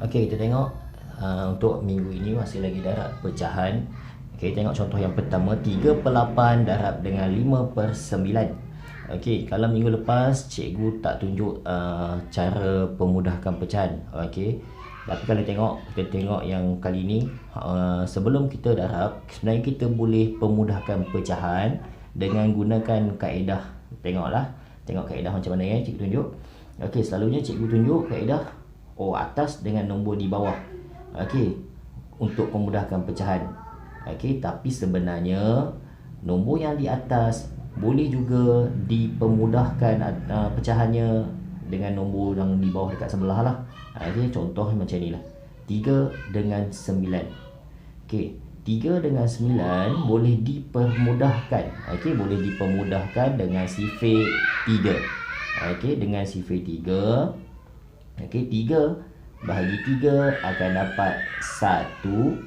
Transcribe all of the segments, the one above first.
Okey, kita tengok untuk minggu ini masih lagi darab pecahan. Okey, tengok contoh yang pertama, 3/8 darab dengan 5/9. Okey, kalau minggu lepas cikgu tak tunjuk cara pemudahkan pecahan. Okey. Tapi kalau kita tengok yang kali ni, sebelum kita darab, sebenarnya kita boleh pemudahkan pecahan dengan gunakan kaedah. Tengok kaedah macam mana ya cikgu tunjuk. Okey, selalunya cikgu tunjuk kaedah atas dengan nombor di bawah. Okey, untuk memudahkan pecahan. Okey, tapi sebenarnya nombor yang di atas boleh juga dipemudahkan pecahannya dengan nombor yang di bawah dekat sebelah lah. Okey, contoh macam ni lah. 3 dengan 9. Okey, 3 dengan 9 boleh dipermudahkan. Okey, boleh dipermudahkan dengan sifar 3. Okey, dengan sifar 3. Okey, 3 bahagi 3 akan dapat 1.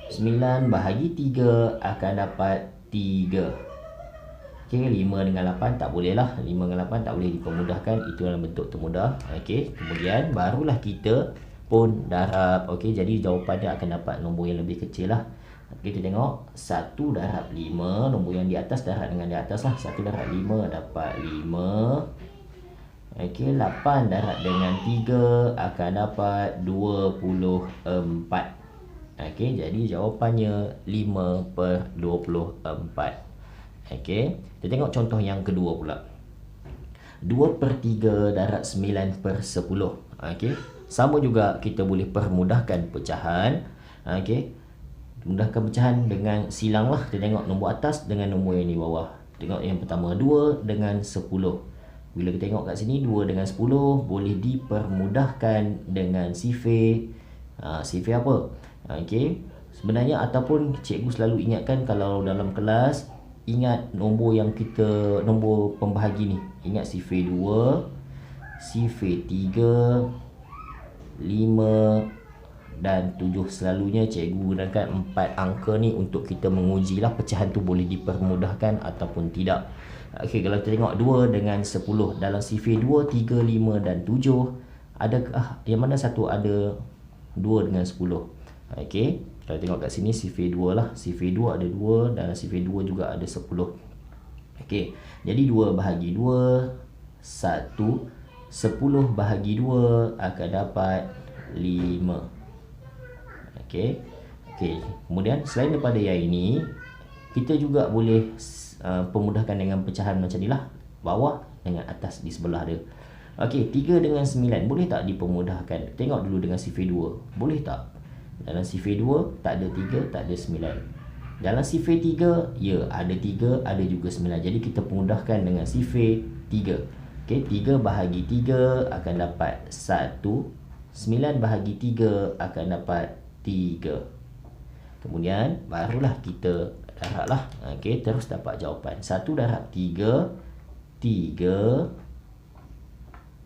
9 bahagi 3 akan dapat 3. Okey, 5 dengan 8 tak boleh lah. 5 dengan 8 tak boleh dipermudahkan. Itu dalam bentuk termudah. Okey, kemudian barulah kita pun darab. Okey, jadi jawapan dia akan dapat nombor yang lebih kecil lah. Kita tengok 1 darab 5. Nombor yang di atas darab dengan di atas lah. 1 darab 5 dapat 5. Okey, 8 darab dengan 3 akan dapat 24. Okey, jadi jawapannya 5/24. Okey, kita tengok contoh yang kedua pula. 2/3 darab 9/10. Okey, sama juga kita boleh permudahkan pecahan. Okey, mudahkan pecahan dengan silang lah. Kita tengok nombor atas dengan nombor yang di bawah. Tengok yang pertama, 2 dengan 10. Bila kita tengok kat sini, 2 dengan 10 boleh dipermudahkan dengan sifar. Sifar apa? Okey, sebenarnya ataupun cikgu selalu ingatkan kalau dalam kelas, ingat nombor pembahagi ni. Ingat sifar 2, sifar 3, 5 dan 7. Selalunya cikgu gunakan 4 angka ni untuk kita mengujilah pecahan tu boleh dipermudahkan ataupun tidak. Okey, kalau kita tengok 2 dengan 10, dalam sifar 2, 3, 5 dan 7, adakah yang mana satu ada 2 dengan 10? Okey, kalau tengok kat sini sifar 2 lah. Sifar 2 ada 2, dalam sifar 2 juga ada 10. Okey, jadi 2 bahagi 2, 1. 10 bahagi 2 akan dapat 5. Okey. Okey, kemudian selain daripada yang ini, kita juga boleh pemudahkan dengan pecahan macam ni lah. Bawah dengan atas di sebelah dia. Okey, 3 dengan 9 boleh tak dipermudahkan? Tengok dulu dengan sifar 2. Boleh tak? Dalam sifar 2 tak ada 3, tak ada 9. Dalam sifar 3, ya, ada 3, ada juga 9. Jadi kita pemudahkan dengan sifar 3. Okey, 3 bahagi 3 akan dapat 1. 9 bahagi 3 akan dapat 3. Kemudian barulah kita darab lah. Okey, terus dapat jawapan. 1 darab 3, 3.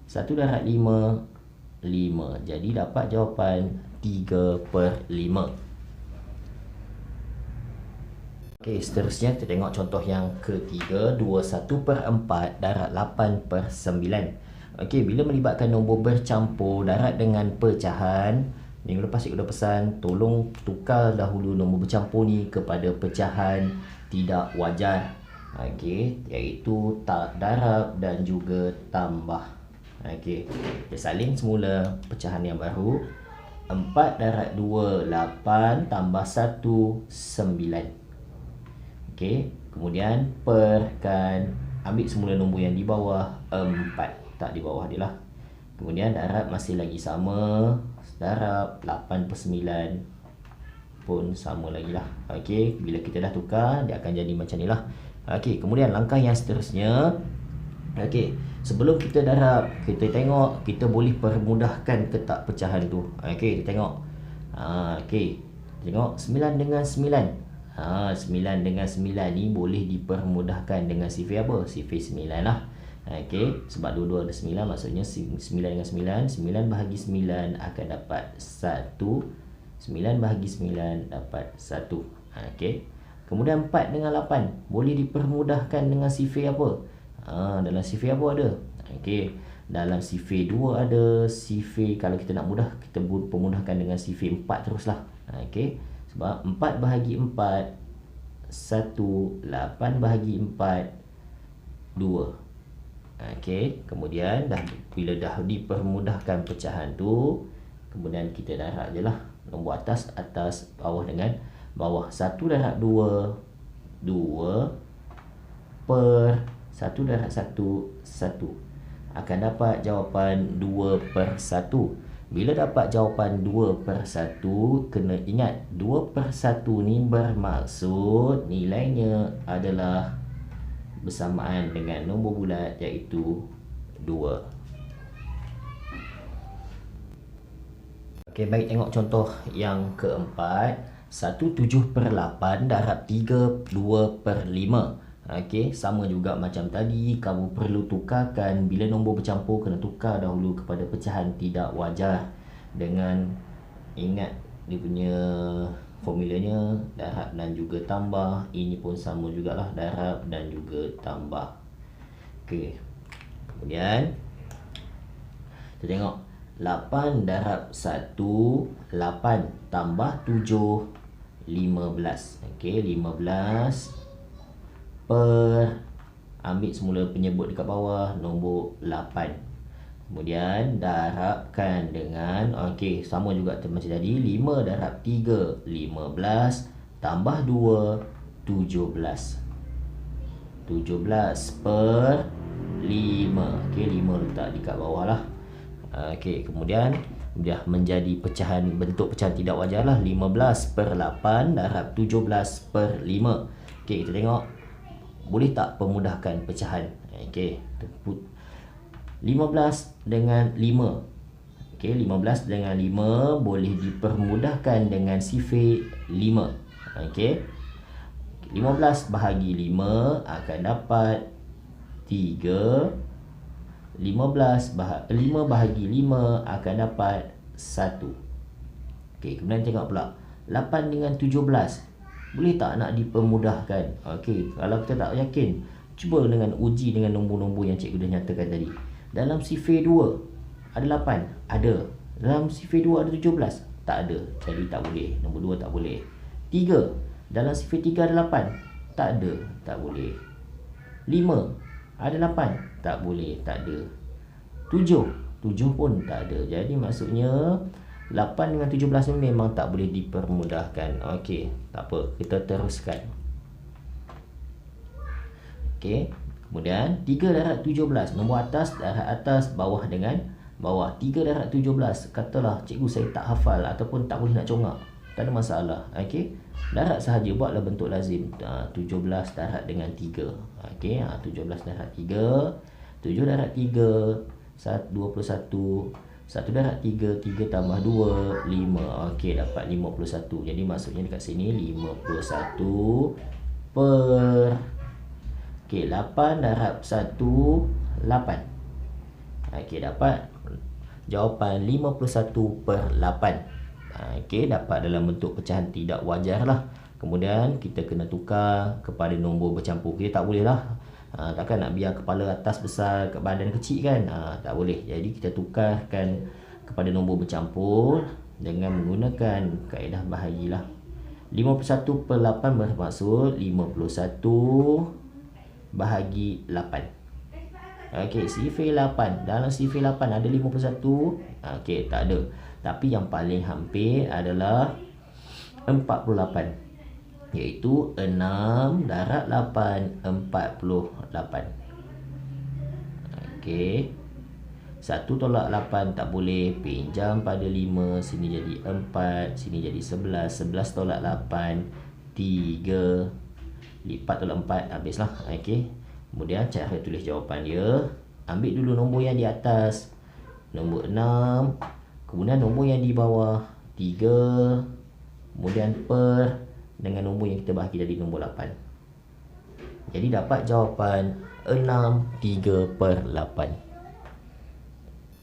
1 darab 5, 5. Jadi dapat jawapan 3/5. Okey, seterusnya kita tengok contoh yang ketiga. 21/4 darab 8/9. Okey, bila melibatkan nombor bercampur darab dengan pecahan, minggu lepas cikgu dah pesan, tolong tukar dahulu nombor bercampur ni kepada pecahan tidak wajar. Okey, iaitu tak darab dan juga tambah. Okey, kita salin semula pecahan yang baru. 4 darab 2, 8 tambah 1, 9. Okey, kemudian perkan, ambil semula nombor yang di bawah, 4. Tak di bawah dia lah. Kemudian darab masih lagi sama. Darab 8/9 pun sama lagi lah. Okey, bila kita dah tukar, dia akan jadi macam ni lah. Okey, kemudian langkah yang seterusnya. Okey, sebelum kita darab, kita tengok kita boleh permudahkan ke tak pecahan tu. Okey, kita tengok. Okey, tengok 9 dengan 9. 9 dengan 9 ni boleh dipermudahkan dengan sifar apa? Sifar 9 lah. Okey, sebab dua-dua ada 9, maksudnya 9 dengan 9, 9 bahagi 9 akan dapat 1. 9 bahagi 9 dapat 1. Okey. Kemudian 4 dengan 8 boleh dipermudahkan dengan sifar apa? Dalam sifar apa ada? Okey, Dalam sifir 2 ada, sifir kalau kita nak mudah, kita pemudahkan dengan sifir 4 teruslah. Okey. Sebab 4 bahagi 4 1, 8 bahagi 4 2. Okey, kemudian bila dah dipermudahkan pecahan tu, kemudian kita darab je lah. Nombor atas, bawah dengan bawah. 1 darab 2 per 1 darab 1 1. Akan dapat jawapan 2/1. Bila dapat jawapan 2/1, kena ingat 2/1 ni bermaksud nilainya adalah bersamaan dengan nombor bulat, iaitu 2. Okey, baik, tengok contoh yang keempat. 1/7/8 darab 3/2/5. Okey, sama juga macam tadi, kamu perlu tukarkan. Bila nombor bercampur, kena tukar dahulu kepada pecahan tidak wajar. Dengan ingat dia punya formulanya, darab dan juga tambah. Ini pun sama jugalah, darab dan juga tambah. Okey, kemudian kita tengok 8 darab 1, 8 tambah 7, 15. Okey, 15 per, ambil semula penyebut dekat bawah, nombor 8. Kemudian darabkan dengan, okey, sama juga macam tadi, 5 darab 3, 15 tambah 2, 17. 17 per 5. Okey, 5 letak dekat bawah lah. Okey, kemudian dah menjadi pecahan, bentuk pecahan tidak wajar lah. 15/8 darab 17/5. Okey, kita tengok boleh tak pemudahkan pecahan. Okey, 15 dengan 5. Okey, 15 dengan 5 boleh dipermudahkan dengan sifir 5. Okey, 15 bahagi 5 akan dapat 3. 5 bahagi 5 akan dapat 1. Okey, kemudian tengok pula 8 dengan 17. Boleh tak nak dipermudahkan? Okey, kalau kita tak yakin, cuba dengan uji dengan nombor-nombor yang cikgu dah nyatakan tadi. Dalam sifir 2 ada 8? Ada. Dalam sifir 2 ada 17? Tak ada. Jadi tak boleh. Nombor 2 tak boleh. 3. Dalam sifir 3 ada 8? Tak ada. Tak boleh. 5. Ada 8? Tak boleh. Tak ada. 7. 7 pun tak ada. Jadi maksudnya 8 dengan 17 ni memang tak boleh dipermudahkan. Okey, tak apa, kita teruskan. Okey, kemudian 3 darab 17, nombor atas darab atas, bawah dengan bawah. 3 darab 17, katalah cikgu saya tak hafal ataupun tak boleh nak congak, tak ada masalah. Okey, darab sahaja, buatlah bentuk lazim. 17 darab dengan 3. Okey, 17 darab 3, 7 darab 3, 21. 1 darab 3, 3 tambah 2, 5. Okey, dapat 51. Jadi maksudnya dekat sini 51 per, okey, 8 darab 1, 8. Okey, dapat jawapan 51/8. Okey, dapat dalam bentuk pecahan tidak wajar lah. Kemudian kita kena tukar kepada nombor bercampur. Kita tak boleh lah, takkan nak biar kepala atas besar, ke badan kecil kan. Tak boleh. Jadi kita tukarkan kepada nombor bercampur dengan menggunakan kaedah bahagilah. 51/8 bermaksud 51 bahagi 8. Okey, sifir 8. Dalam sifir 8 ada 51? Okey, tak ada. Tapi yang paling hampir adalah 48. Iaitu 6 darab 8, 48. Okey, 1 tolak 8 tak boleh, pinjam pada 5. Sini jadi 4, sini jadi 11. 11 tolak 8, 3. Lipat tolak 4, habislah. Okey, kemudian cara tulis jawapan dia. Ambil dulu nombor yang di atas, nombor 6. Kemudian nombor yang di bawah, 3. Kemudian per dengan nombor yang kita bahagi dari nombor 8. Jadi dapat jawapan 6/3/8.